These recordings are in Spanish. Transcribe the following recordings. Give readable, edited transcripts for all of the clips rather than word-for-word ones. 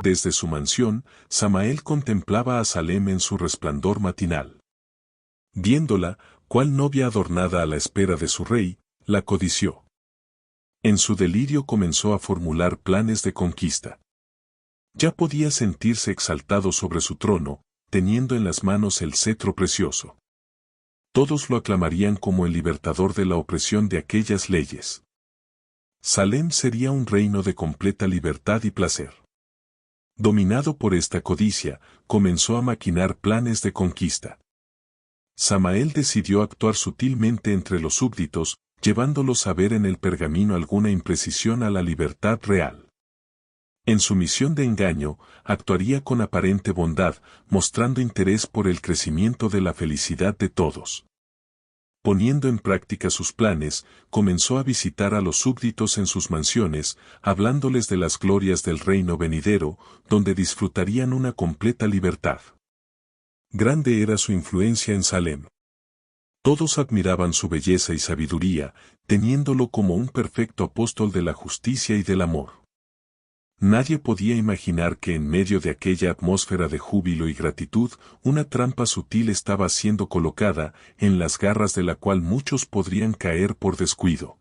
Desde su mansión, Samael contemplaba a Salem en su resplandor matinal. Viéndola, cual novia adornada a la espera de su rey, la codició. En su delirio comenzó a formular planes de conquista. Ya podía sentirse exaltado sobre su trono, teniendo en las manos el cetro precioso. Todos lo aclamarían como el libertador de la opresión de aquellas leyes. Salem sería un reino de completa libertad y placer. Dominado por esta codicia, comenzó a maquinar planes de conquista. Samael decidió actuar sutilmente entre los súbditos, llevándolos a ver en el pergamino alguna imprecisión a la libertad real. En su misión de engaño, actuaría con aparente bondad, mostrando interés por el crecimiento de la felicidad de todos. Poniendo en práctica sus planes, comenzó a visitar a los súbditos en sus mansiones, hablándoles de las glorias del reino venidero, donde disfrutarían una completa libertad. Grande era su influencia en Salem. Todos admiraban su belleza y sabiduría, teniéndolo como un perfecto apóstol de la justicia y del amor. Nadie podía imaginar que en medio de aquella atmósfera de júbilo y gratitud, una trampa sutil estaba siendo colocada, en las garras de la cual muchos podrían caer por descuido.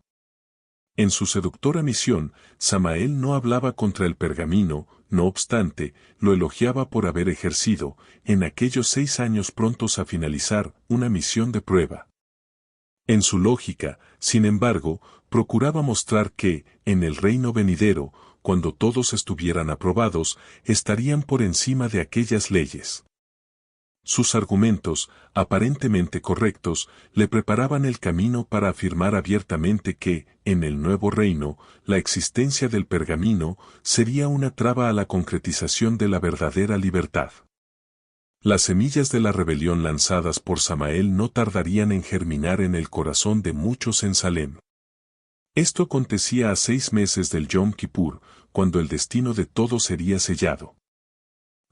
En su seductora misión, Samael no hablaba contra el pergamino, no obstante, lo elogiaba por haber ejercido, en aquellos 6 años prontos a finalizar, una misión de prueba. En su lógica, sin embargo, procuraba mostrar que, en el reino venidero, cuando todos estuvieran aprobados, estarían por encima de aquellas leyes. Sus argumentos, aparentemente correctos, le preparaban el camino para afirmar abiertamente que, en el nuevo reino, la existencia del pergamino sería una traba a la concretización de la verdadera libertad. Las semillas de la rebelión lanzadas por Samael no tardarían en germinar en el corazón de muchos en Salem. Esto acontecía a 6 meses del Yom Kippur, cuando el destino de todos sería sellado.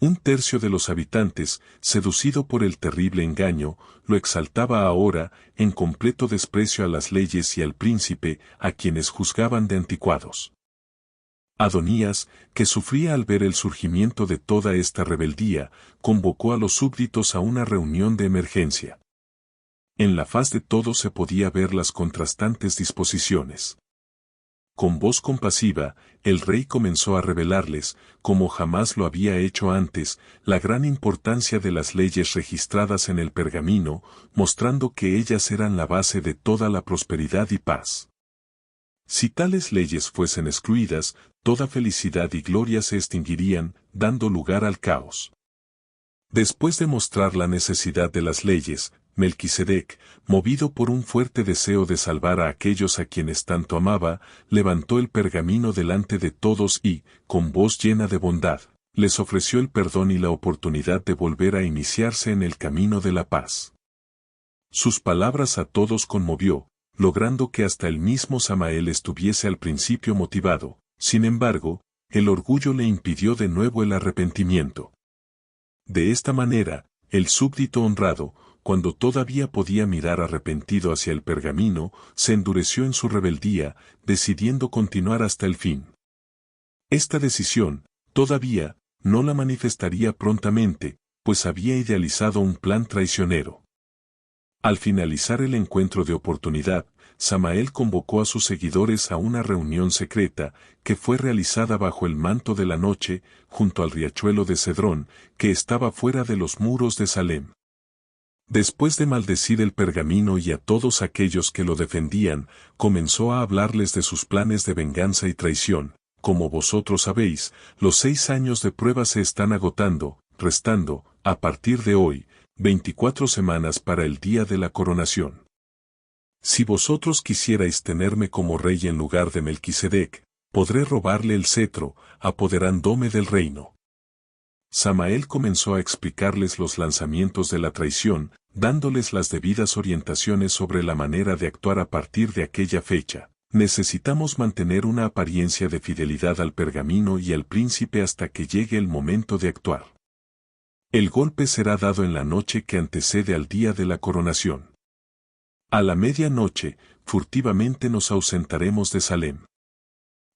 1/3 de los habitantes, seducido por el terrible engaño, lo exaltaba ahora, en completo desprecio a las leyes y al príncipe, a quienes juzgaban de anticuados. Adonías, que sufría al ver el surgimiento de toda esta rebeldía, convocó a los súbditos a una reunión de emergencia. En la faz de todos se podía ver las contrastantes disposiciones. Con voz compasiva, el rey comenzó a revelarles, como jamás lo había hecho antes, la gran importancia de las leyes registradas en el pergamino, mostrando que ellas eran la base de toda la prosperidad y paz. Si tales leyes fuesen excluidas, toda felicidad y gloria se extinguirían, dando lugar al caos. Después de mostrar la necesidad de las leyes, Melquisedec, movido por un fuerte deseo de salvar a aquellos a quienes tanto amaba, levantó el pergamino delante de todos y, con voz llena de bondad, les ofreció el perdón y la oportunidad de volver a iniciarse en el camino de la paz. Sus palabras a todos conmovió, logrando que hasta el mismo Samael estuviese al principio motivado. Sin embargo, el orgullo le impidió de nuevo el arrepentimiento. De esta manera, el súbdito honrado, cuando todavía podía mirar arrepentido hacia el pergamino, se endureció en su rebeldía, decidiendo continuar hasta el fin. Esta decisión, todavía, no la manifestaría prontamente, pues había idealizado un plan traicionero. Al finalizar el encuentro de oportunidad, Samael convocó a sus seguidores a una reunión secreta, que fue realizada bajo el manto de la noche, junto al riachuelo de Cedrón, que estaba fuera de los muros de Salem. Después de maldecir el pergamino y a todos aquellos que lo defendían, comenzó a hablarles de sus planes de venganza y traición. Como vosotros sabéis, los 6 años de prueba se están agotando, restando, a partir de hoy, 24 semanas para el día de la coronación. Si vosotros quisierais tenerme como rey en lugar de Melquisedec, podré robarle el cetro, apoderándome del reino. Samael comenzó a explicarles los lanzamientos de la traición, dándoles las debidas orientaciones sobre la manera de actuar a partir de aquella fecha. Necesitamos mantener una apariencia de fidelidad al pergamino y al príncipe hasta que llegue el momento de actuar. El golpe será dado en la noche que antecede al día de la coronación. A la medianoche, furtivamente nos ausentaremos de Salem.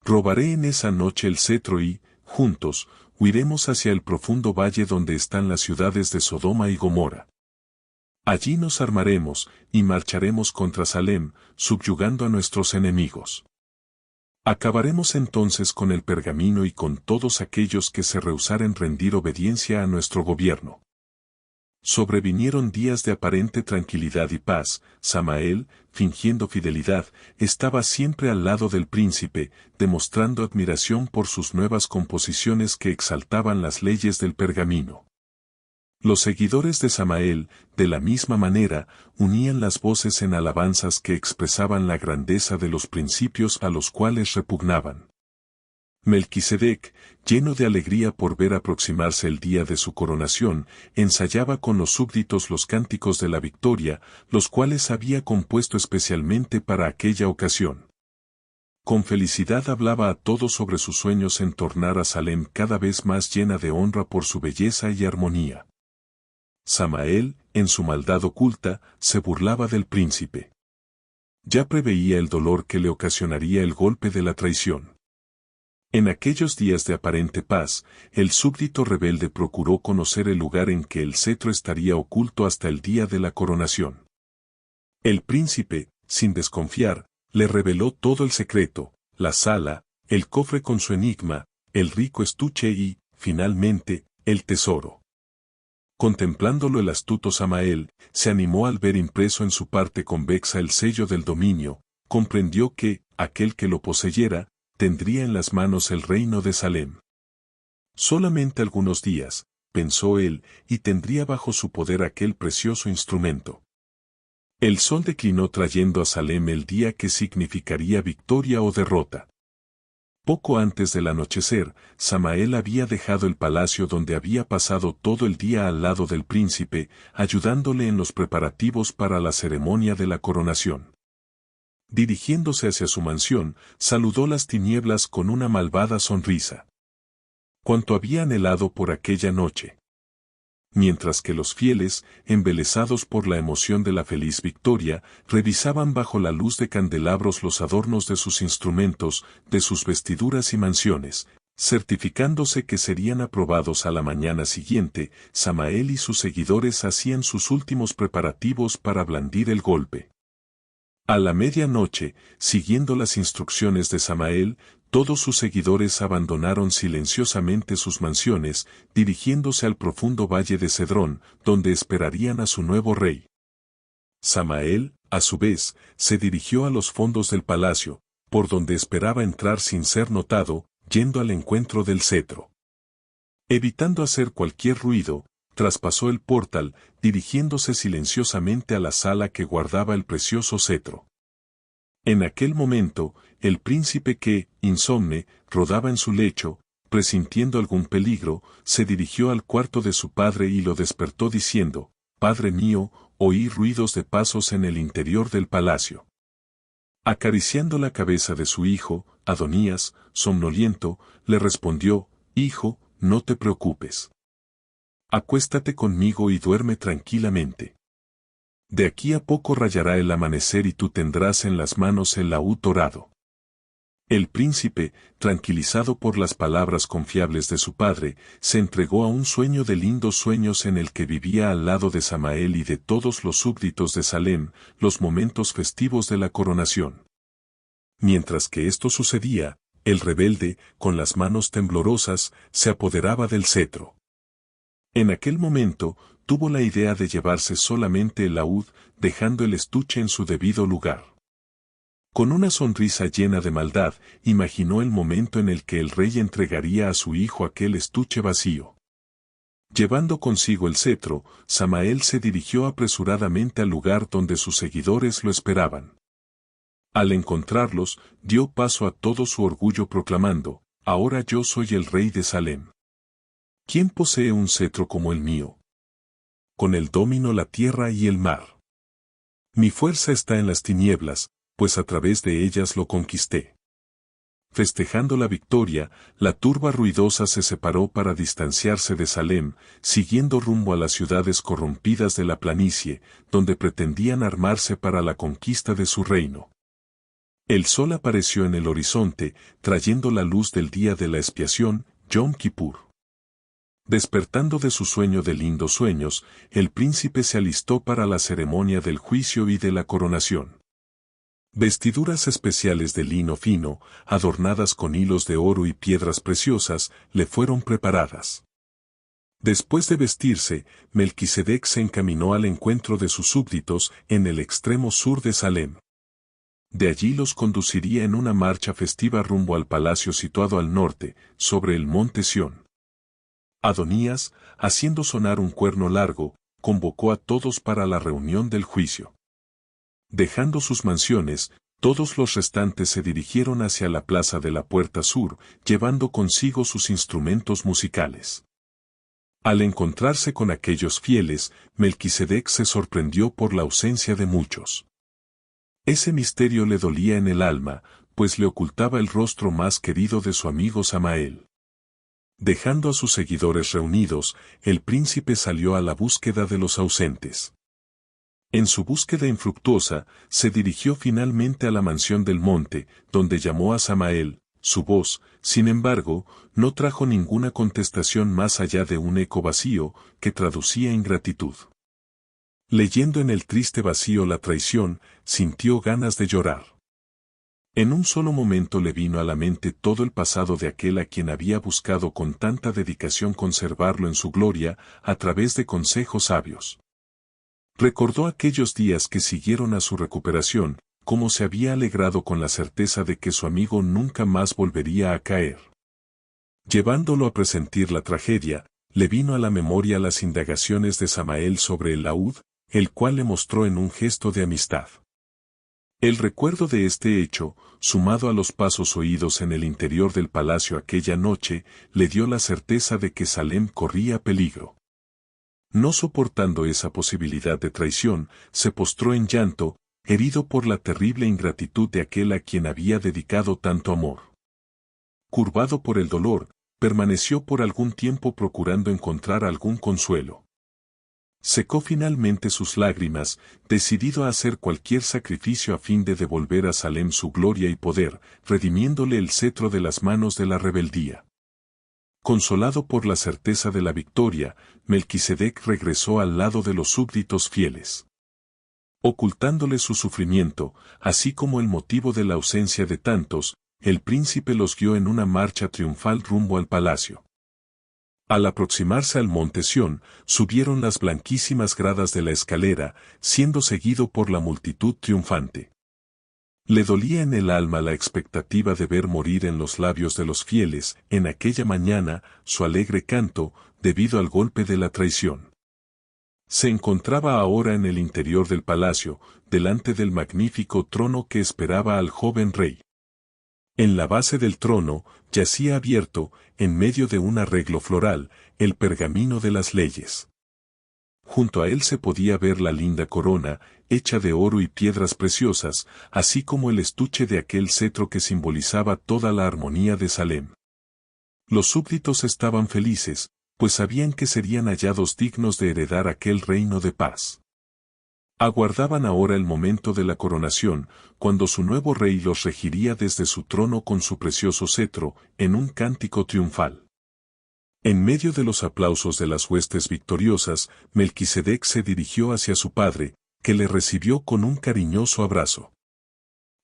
Robaré en esa noche el cetro y, juntos, huiremos hacia el profundo valle donde están las ciudades de Sodoma y Gomorra. Allí nos armaremos, y marcharemos contra Salem, subyugando a nuestros enemigos. Acabaremos entonces con el pergamino y con todos aquellos que se rehusaren rendir obediencia a nuestro gobierno. Sobrevinieron días de aparente tranquilidad y paz. Samael, fingiendo fidelidad, estaba siempre al lado del príncipe, demostrando admiración por sus nuevas composiciones que exaltaban las leyes del pergamino. Los seguidores de Samael, de la misma manera, unían las voces en alabanzas que expresaban la grandeza de los principios a los cuales repugnaban. Melquisedec, lleno de alegría por ver aproximarse el día de su coronación, ensayaba con los súbditos los cánticos de la victoria, los cuales había compuesto especialmente para aquella ocasión. Con felicidad hablaba a todos sobre sus sueños en tornar a Salem cada vez más llena de honra por su belleza y armonía. Samael, en su maldad oculta, se burlaba del príncipe. Ya preveía el dolor que le ocasionaría el golpe de la traición. En aquellos días de aparente paz, el súbdito rebelde procuró conocer el lugar en que el cetro estaría oculto hasta el día de la coronación. El príncipe, sin desconfiar, le reveló todo el secreto, la sala, el cofre con su enigma, el rico estuche y, finalmente, el tesoro. Contemplándolo el astuto Samael, se animó al ver impreso en su parte convexa el sello del dominio, comprendió que, aquel que lo poseyera, tendría en las manos el reino de Salem. Solamente algunos días, pensó él, y tendría bajo su poder aquel precioso instrumento. El sol declinó trayendo a Salem el día que significaría victoria o derrota. Poco antes del anochecer, Samael había dejado el palacio donde había pasado todo el día al lado del príncipe, ayudándole en los preparativos para la ceremonia de la coronación. Dirigiéndose hacia su mansión, saludó las tinieblas con una malvada sonrisa. Cuanto había anhelado por aquella noche. Mientras que los fieles, embelesados por la emoción de la feliz victoria, revisaban bajo la luz de candelabros los adornos de sus instrumentos, de sus vestiduras y mansiones, certificándose que serían aprobados a la mañana siguiente, Samael y sus seguidores hacían sus últimos preparativos para blandir el golpe. A la medianoche, siguiendo las instrucciones de Samael, todos sus seguidores abandonaron silenciosamente sus mansiones, dirigiéndose al profundo valle de Cedrón, donde esperarían a su nuevo rey. Samael, a su vez, se dirigió a los fondos del palacio, por donde esperaba entrar sin ser notado, yendo al encuentro del cetro. Evitando hacer cualquier ruido, traspasó el portal, dirigiéndose silenciosamente a la sala que guardaba el precioso cetro. En aquel momento, el príncipe que, insomne, rodaba en su lecho, presintiendo algún peligro, se dirigió al cuarto de su padre y lo despertó diciendo, «Padre mío, oí ruidos de pasos en el interior del palacio». Acariciando la cabeza de su hijo, Adonías, somnoliento, le respondió, «Hijo, no te preocupes. Acuéstate conmigo y duerme tranquilamente. De aquí a poco rayará el amanecer y tú tendrás en las manos el laúd dorado». El príncipe, tranquilizado por las palabras confiables de su padre, se entregó a un sueño de lindos sueños en el que vivía al lado de Samael y de todos los súbditos de Salem, los momentos festivos de la coronación. Mientras que esto sucedía, el rebelde, con las manos temblorosas, se apoderaba del cetro. En aquel momento, tuvo la idea de llevarse solamente el laúd, dejando el estuche en su debido lugar. Con una sonrisa llena de maldad, imaginó el momento en el que el rey entregaría a su hijo aquel estuche vacío. Llevando consigo el cetro, Samael se dirigió apresuradamente al lugar donde sus seguidores lo esperaban. Al encontrarlos, dio paso a todo su orgullo proclamando, «Ahora yo soy el rey de Salem. ¿Quién posee un cetro como el mío? Con él domino la tierra y el mar. Mi fuerza está en las tinieblas, pues a través de ellas lo conquisté». Festejando la victoria, la turba ruidosa se separó para distanciarse de Salem, siguiendo rumbo a las ciudades corrompidas de la planicie, donde pretendían armarse para la conquista de su reino. El sol apareció en el horizonte, trayendo la luz del día de la expiación, Yom Kippur. Despertando de su sueño de lindos sueños, el príncipe se alistó para la ceremonia del juicio y de la coronación. Vestiduras especiales de lino fino, adornadas con hilos de oro y piedras preciosas, le fueron preparadas. Después de vestirse, Melquisedec se encaminó al encuentro de sus súbditos en el extremo sur de Salem. De allí los conduciría en una marcha festiva rumbo al palacio situado al norte, sobre el monte Sión. Adonías, haciendo sonar un cuerno largo, convocó a todos para la reunión del juicio. Dejando sus mansiones, todos los restantes se dirigieron hacia la plaza de la Puerta Sur, llevando consigo sus instrumentos musicales. Al encontrarse con aquellos fieles, Melquisedec se sorprendió por la ausencia de muchos. Ese misterio le dolía en el alma, pues le ocultaba el rostro más querido de su amigo Samael. Dejando a sus seguidores reunidos, el príncipe salió a la búsqueda de los ausentes. En su búsqueda infructuosa, se dirigió finalmente a la mansión del monte, donde llamó a Samael. Su voz, sin embargo, no trajo ninguna contestación más allá de un eco vacío, que traducía ingratitud. Leyendo en el triste vacío la traición, sintió ganas de llorar. En un solo momento le vino a la mente todo el pasado de aquel a quien había buscado con tanta dedicación conservarlo en su gloria, a través de consejos sabios. Recordó aquellos días que siguieron a su recuperación, cómo se había alegrado con la certeza de que su amigo nunca más volvería a caer. Llevándolo a presentir la tragedia, le vino a la memoria las indagaciones de Samael sobre el laúd, el cual le mostró en un gesto de amistad. El recuerdo de este hecho, sumado a los pasos oídos en el interior del palacio aquella noche, le dio la certeza de que Salem corría peligro. No soportando esa posibilidad de traición, se postró en llanto, herido por la terrible ingratitud de aquel a quien había dedicado tanto amor. Curvado por el dolor, permaneció por algún tiempo procurando encontrar algún consuelo. Secó finalmente sus lágrimas, decidido a hacer cualquier sacrificio a fin de devolver a Salem su gloria y poder, redimiéndole el cetro de las manos de la rebeldía. Consolado por la certeza de la victoria, Melquisedec regresó al lado de los súbditos fieles. Ocultándole su sufrimiento, así como el motivo de la ausencia de tantos, el príncipe los guió en una marcha triunfal rumbo al palacio. Al aproximarse al monte Sión, subieron las blanquísimas gradas de la escalera, siendo seguido por la multitud triunfante. Le dolía en el alma la expectativa de ver morir en los labios de los fieles, en aquella mañana, su alegre canto, debido al golpe de la traición. Se encontraba ahora en el interior del palacio, delante del magnífico trono que esperaba al joven rey. En la base del trono, yacía abierto, en medio de un arreglo floral, el pergamino de las leyes. Junto a él se podía ver la linda corona, hecha de oro y piedras preciosas, así como el estuche de aquel cetro que simbolizaba toda la armonía de Salem. Los súbditos estaban felices, pues sabían que serían hallados dignos de heredar aquel reino de paz. Aguardaban ahora el momento de la coronación, cuando su nuevo rey los regiría desde su trono con su precioso cetro, en un cántico triunfal. En medio de los aplausos de las huestes victoriosas, Melquisedec se dirigió hacia su padre, que le recibió con un cariñoso abrazo.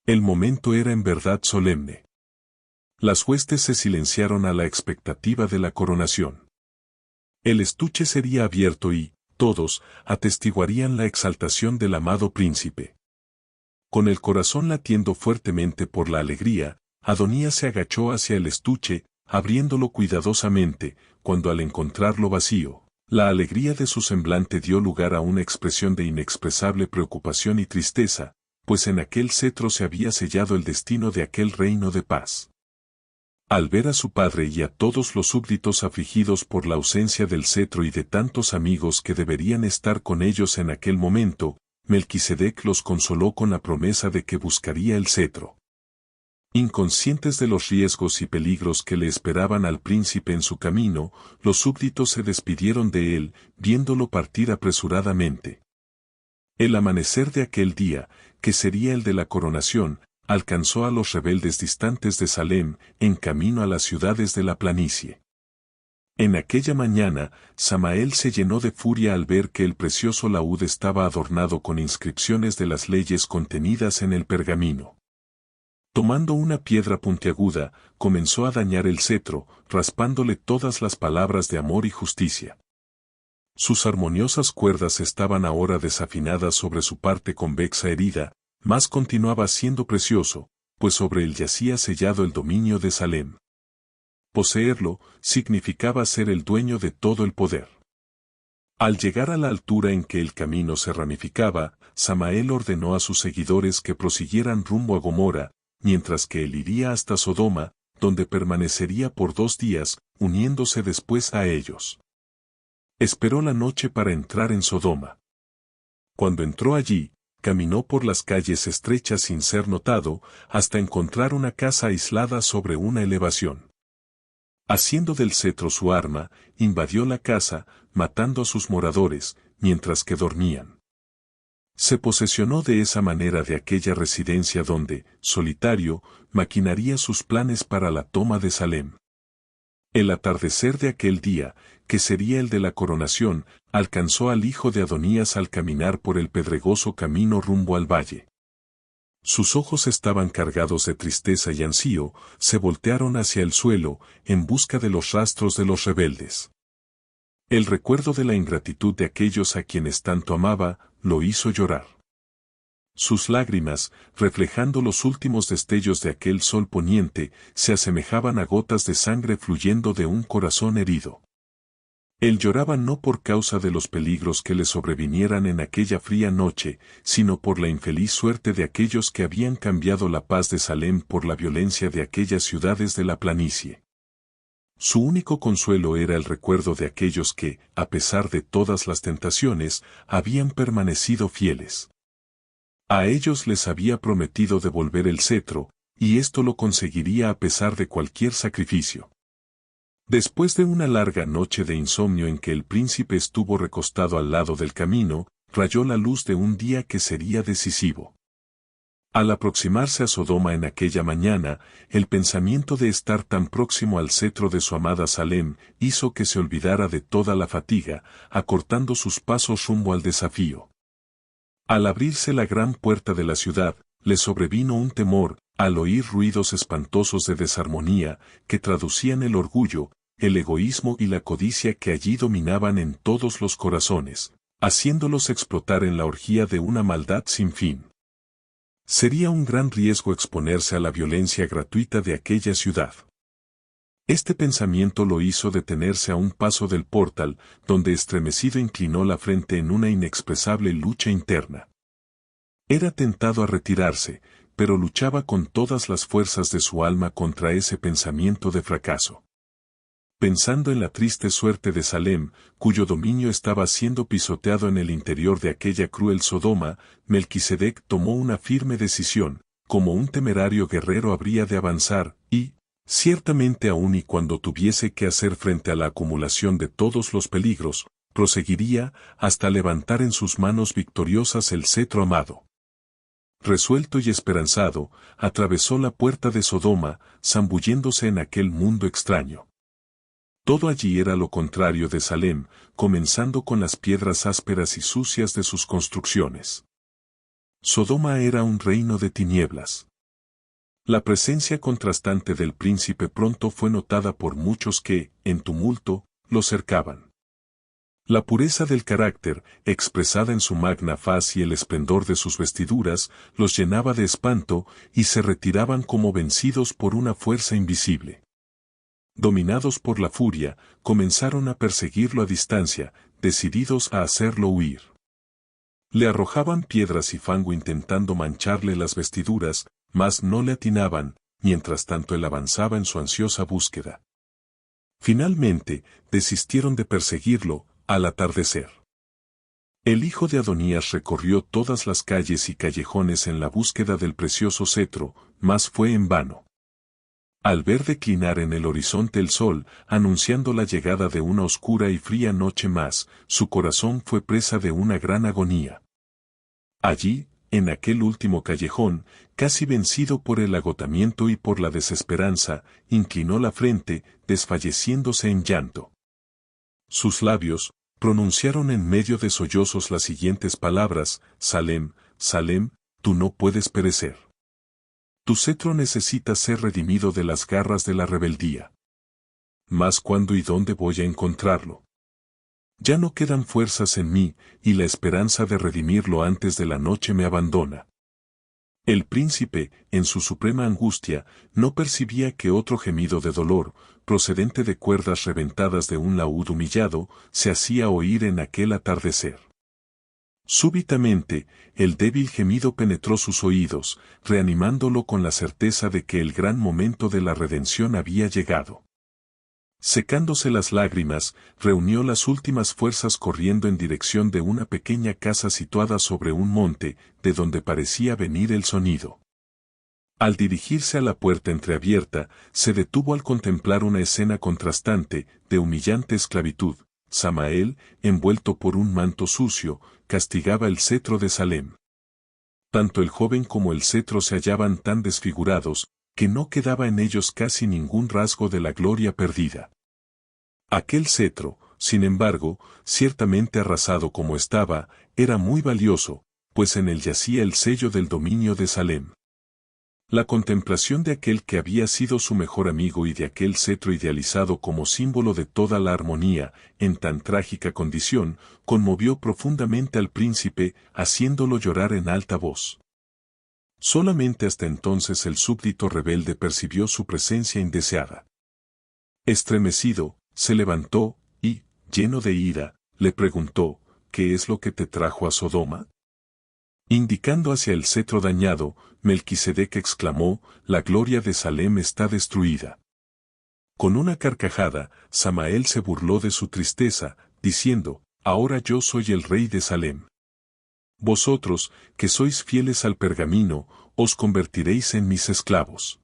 El momento era en verdad solemne. Las huestes se silenciaron a la expectativa de la coronación. El estuche sería abierto y, todos, atestiguarían la exaltación del amado príncipe. Con el corazón latiendo fuertemente por la alegría, Adonías se agachó hacia el estuche, abriéndolo cuidadosamente, cuando al encontrarlo vacío, la alegría de su semblante dio lugar a una expresión de inexpresable preocupación y tristeza, pues en aquel cetro se había sellado el destino de aquel reino de paz. Al ver a su padre y a todos los súbditos afligidos por la ausencia del cetro y de tantos amigos que deberían estar con ellos en aquel momento, Melquisedec los consoló con la promesa de que buscaría el cetro. Inconscientes de los riesgos y peligros que le esperaban al príncipe en su camino, los súbditos se despidieron de él, viéndolo partir apresuradamente. El amanecer de aquel día, que sería el de la coronación, alcanzó a los rebeldes distantes de Salem, en camino a las ciudades de la planicie. En aquella mañana, Samael se llenó de furia al ver que el precioso laúd estaba adornado con inscripciones de las leyes contenidas en el pergamino. Tomando una piedra puntiaguda, comenzó a dañar el cetro, raspándole todas las palabras de amor y justicia. Sus armoniosas cuerdas estaban ahora desafinadas sobre su parte convexa herida, mas continuaba siendo precioso, pues sobre él yacía sellado el dominio de Salem. Poseerlo significaba ser el dueño de todo el poder. Al llegar a la altura en que el camino se ramificaba, Samael ordenó a sus seguidores que prosiguieran rumbo a Gomorra, mientras que él iría hasta Sodoma, donde permanecería por 2 días, uniéndose después a ellos. Esperó la noche para entrar en Sodoma. Cuando entró allí, caminó por las calles estrechas sin ser notado, hasta encontrar una casa aislada sobre una elevación. Haciendo del cetro su arma, invadió la casa, matando a sus moradores, mientras que dormían. Se posesionó de esa manera de aquella residencia donde, solitario, maquinaría sus planes para la toma de Salem. El atardecer de aquel día, que sería el de la coronación, alcanzó al hijo de Adonías al caminar por el pedregoso camino rumbo al valle. Sus ojos estaban cargados de tristeza y ansío, se voltearon hacia el suelo, en busca de los rastros de los rebeldes. El recuerdo de la ingratitud de aquellos a quienes tanto amaba, lo hizo llorar. Sus lágrimas, reflejando los últimos destellos de aquel sol poniente, se asemejaban a gotas de sangre fluyendo de un corazón herido. Él lloraba no por causa de los peligros que le sobrevinieran en aquella fría noche, sino por la infeliz suerte de aquellos que habían cambiado la paz de Salem por la violencia de aquellas ciudades de la planicie. Su único consuelo era el recuerdo de aquellos que, a pesar de todas las tentaciones, habían permanecido fieles. A ellos les había prometido devolver el cetro, y esto lo conseguiría a pesar de cualquier sacrificio. Después de una larga noche de insomnio en que el príncipe estuvo recostado al lado del camino, rayó la luz de un día que sería decisivo. Al aproximarse a Sodoma en aquella mañana, el pensamiento de estar tan próximo al cetro de su amada Salem hizo que se olvidara de toda la fatiga, acortando sus pasos rumbo al desafío. Al abrirse la gran puerta de la ciudad, le sobrevino un temor, al oír ruidos espantosos de desarmonía, que traducían el orgullo, el egoísmo y la codicia que allí dominaban en todos los corazones, haciéndolos explotar en la orgía de una maldad sin fin. Sería un gran riesgo exponerse a la violencia gratuita de aquella ciudad. Este pensamiento lo hizo detenerse a un paso del portal, donde estremecido inclinó la frente en una inexpresable lucha interna. Era tentado a retirarse, pero luchaba con todas las fuerzas de su alma contra ese pensamiento de fracaso. Pensando en la triste suerte de Salem, cuyo dominio estaba siendo pisoteado en el interior de aquella cruel Sodoma, Melquisedec tomó una firme decisión, como un temerario guerrero habría de avanzar, y, ciertamente aun y cuando tuviese que hacer frente a la acumulación de todos los peligros, proseguiría hasta levantar en sus manos victoriosas el cetro amado. Resuelto y esperanzado, atravesó la puerta de Sodoma, zambulléndose en aquel mundo extraño. Todo allí era lo contrario de Salem, comenzando con las piedras ásperas y sucias de sus construcciones. Sodoma era un reino de tinieblas. La presencia contrastante del príncipe pronto fue notada por muchos que, en tumulto, lo cercaban. La pureza del carácter, expresada en su magna faz y el esplendor de sus vestiduras, los llenaba de espanto y se retiraban como vencidos por una fuerza invisible. Dominados por la furia, comenzaron a perseguirlo a distancia, decididos a hacerlo huir. Le arrojaban piedras y fango intentando mancharle las vestiduras, mas no le atinaban, mientras tanto él avanzaba en su ansiosa búsqueda. Finalmente, desistieron de perseguirlo, al atardecer. El hijo de Adonías recorrió todas las calles y callejones en la búsqueda del precioso cetro, mas fue en vano. Al ver declinar en el horizonte el sol, anunciando la llegada de una oscura y fría noche más, su corazón fue presa de una gran agonía. Allí, en aquel último callejón, casi vencido por el agotamiento y por la desesperanza, inclinó la frente, desfalleciéndose en llanto. Sus labios pronunciaron en medio de sollozos las siguientes palabras: Salem, Salem, tú no puedes perecer. Tu cetro necesita ser redimido de las garras de la rebeldía. Mas ¿cuándo y dónde voy a encontrarlo? Ya no quedan fuerzas en mí, y la esperanza de redimirlo antes de la noche me abandona. El príncipe, en su suprema angustia, no percibía que otro gemido de dolor, procedente de cuerdas reventadas de un laúd humillado, se hacía oír en aquel atardecer. Súbitamente, el débil gemido penetró sus oídos, reanimándolo con la certeza de que el gran momento de la redención había llegado. Secándose las lágrimas, reunió las últimas fuerzas corriendo en dirección de una pequeña casa situada sobre un monte, de donde parecía venir el sonido. Al dirigirse a la puerta entreabierta, se detuvo al contemplar una escena contrastante, de humillante esclavitud. Samael, envuelto por un manto sucio, castigaba el cetro de Salem. Tanto el joven como el cetro se hallaban tan desfigurados, que no quedaba en ellos casi ningún rasgo de la gloria perdida. Aquel cetro, sin embargo, ciertamente arrasado como estaba, era muy valioso, pues en él yacía el sello del dominio de Salem. La contemplación de aquel que había sido su mejor amigo y de aquel cetro idealizado como símbolo de toda la armonía, en tan trágica condición, conmovió profundamente al príncipe, haciéndolo llorar en alta voz. Solamente hasta entonces el súbdito rebelde percibió su presencia indeseada. Estremecido, se levantó, y, lleno de ira, le preguntó: ¿qué es lo que te trajo a Sodoma? Indicando hacia el cetro dañado, Melquisedec exclamó: la gloria de Salem está destruida. Con una carcajada, Samael se burló de su tristeza, diciendo: ahora yo soy el rey de Salem. Vosotros, que sois fieles al pergamino, os convertiréis en mis esclavos.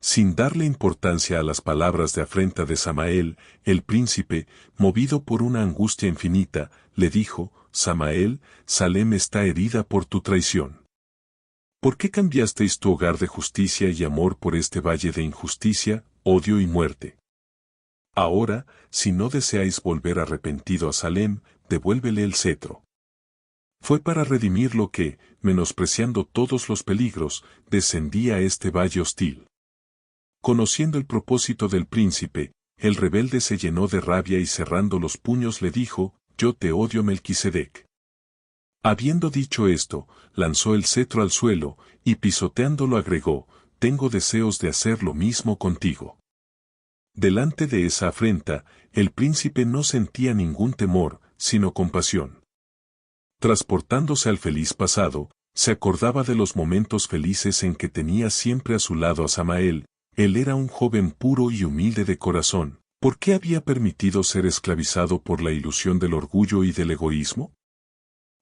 Sin darle importancia a las palabras de afrenta de Samael, el príncipe, movido por una angustia infinita, le dijo: Samael, Salem está herida por tu traición. ¿Por qué cambiasteis tu hogar de justicia y amor por este valle de injusticia, odio y muerte? Ahora, si no deseáis volver arrepentido a Salem, devuélvele el cetro. Fue para redimir lo que, menospreciando todos los peligros, descendía a este valle hostil. Conociendo el propósito del príncipe, el rebelde se llenó de rabia y cerrando los puños le dijo: yo te odio, Melquisedec. Habiendo dicho esto, lanzó el cetro al suelo, y pisoteándolo agregó: tengo deseos de hacer lo mismo contigo. Delante de esa afrenta, el príncipe no sentía ningún temor, sino compasión. Transportándose al feliz pasado, se acordaba de los momentos felices en que tenía siempre a su lado a Samael. Él era un joven puro y humilde de corazón. ¿Por qué había permitido ser esclavizado por la ilusión del orgullo y del egoísmo?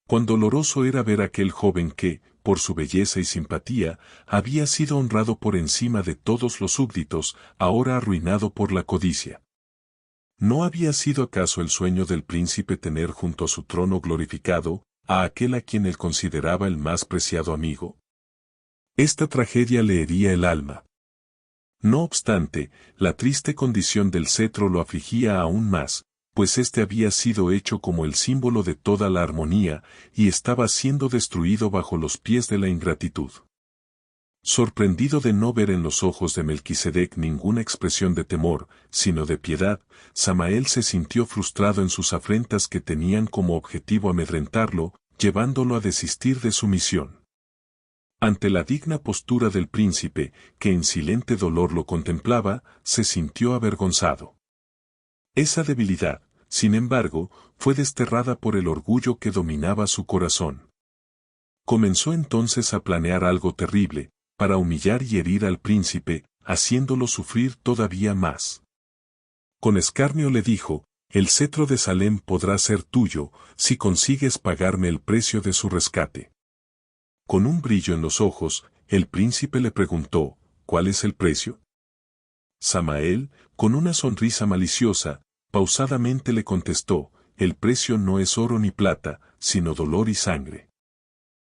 Cuán doloroso era ver a aquel joven que, por su belleza y simpatía, había sido honrado por encima de todos los súbditos, ahora arruinado por la codicia. ¿No había sido acaso el sueño del príncipe tener junto a su trono glorificado a aquel a quien él consideraba el más preciado amigo? Esta tragedia le hería el alma. No obstante, la triste condición del cetro lo afligía aún más, pues éste había sido hecho como el símbolo de toda la armonía, y estaba siendo destruido bajo los pies de la ingratitud. Sorprendido de no ver en los ojos de Melquisedec ninguna expresión de temor, sino de piedad, Samael se sintió frustrado en sus afrentas que tenían como objetivo amedrentarlo, llevándolo a desistir de su misión. Ante la digna postura del príncipe, que en silente dolor lo contemplaba, se sintió avergonzado. Esa debilidad, sin embargo, fue desterrada por el orgullo que dominaba su corazón. Comenzó entonces a planear algo terrible, para humillar y herir al príncipe, haciéndolo sufrir todavía más. Con escarnio le dijo: el cetro de Salem podrá ser tuyo, si consigues pagarme el precio de su rescate. Con un brillo en los ojos, el príncipe le preguntó: ¿cuál es el precio? Samael, con una sonrisa maliciosa, pausadamente le contestó: el precio no es oro ni plata, sino dolor y sangre.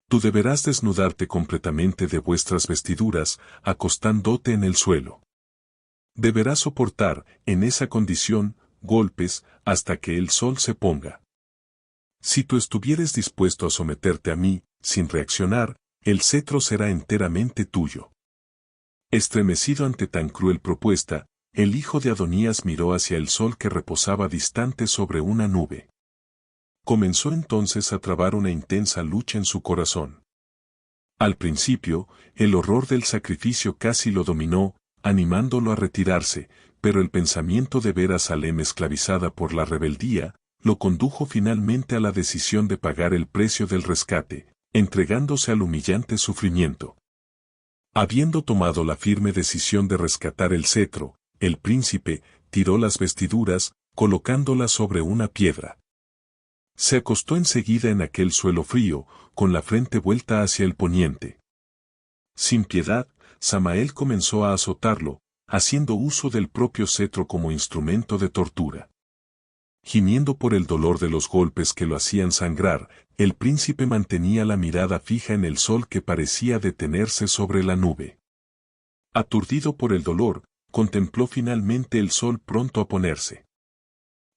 Tú deberás desnudarte completamente de vuestras vestiduras, acostándote en el suelo. Deberás soportar, en esa condición, golpes, hasta que el sol se ponga. Si tú estuvieres dispuesto a someterte a mí, sin reaccionar, el cetro será enteramente tuyo. Estremecido ante tan cruel propuesta, el hijo de Adonías miró hacia el sol que reposaba distante sobre una nube. Comenzó entonces a trabar una intensa lucha en su corazón. Al principio, el horror del sacrificio casi lo dominó, animándolo a retirarse, pero el pensamiento de ver a Salem esclavizada por la rebeldía, lo condujo finalmente a la decisión de pagar el precio del rescate, entregándose al humillante sufrimiento. Habiendo tomado la firme decisión de rescatar el cetro, el príncipe tiró las vestiduras, colocándolas sobre una piedra. Se acostó enseguida en aquel suelo frío, con la frente vuelta hacia el poniente. Sin piedad, Samael comenzó a azotarlo, haciendo uso del propio cetro como instrumento de tortura. Gimiendo por el dolor de los golpes que lo hacían sangrar, el príncipe mantenía la mirada fija en el sol que parecía detenerse sobre la nube. Aturdido por el dolor, contempló finalmente el sol pronto a ponerse.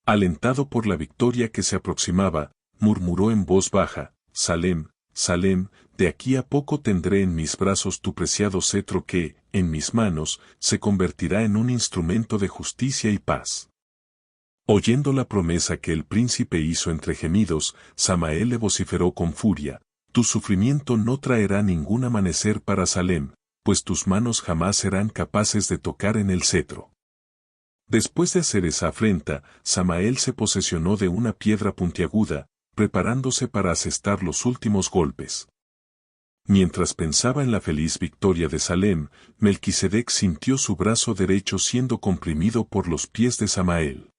Alentado por la victoria que se aproximaba, murmuró en voz baja: Salem, Salem, de aquí a poco tendré en mis brazos tu preciado cetro que, en mis manos, se convertirá en un instrumento de justicia y paz. Oyendo la promesa que el príncipe hizo entre gemidos, Samael le vociferó con furia: tu sufrimiento no traerá ningún amanecer para Salem, pues tus manos jamás serán capaces de tocar en el cetro. Después de hacer esa afrenta, Samael se posesionó de una piedra puntiaguda, preparándose para asestar los últimos golpes. Mientras pensaba en la feliz victoria de Salem, Melquisedec sintió su brazo derecho siendo comprimido por los pies de Samael.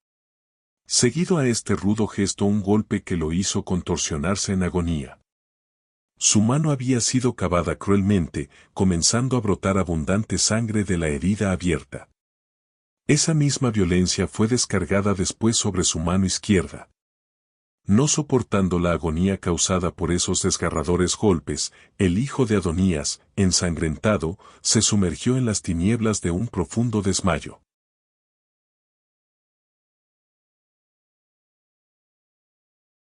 Seguido a este rudo gesto un golpe que lo hizo contorsionarse en agonía. Su mano había sido cavada cruelmente, comenzando a brotar abundante sangre de la herida abierta. Esa misma violencia fue descargada después sobre su mano izquierda. No soportando la agonía causada por esos desgarradores golpes, el hijo de Adonías, ensangrentado, se sumergió en las tinieblas de un profundo desmayo.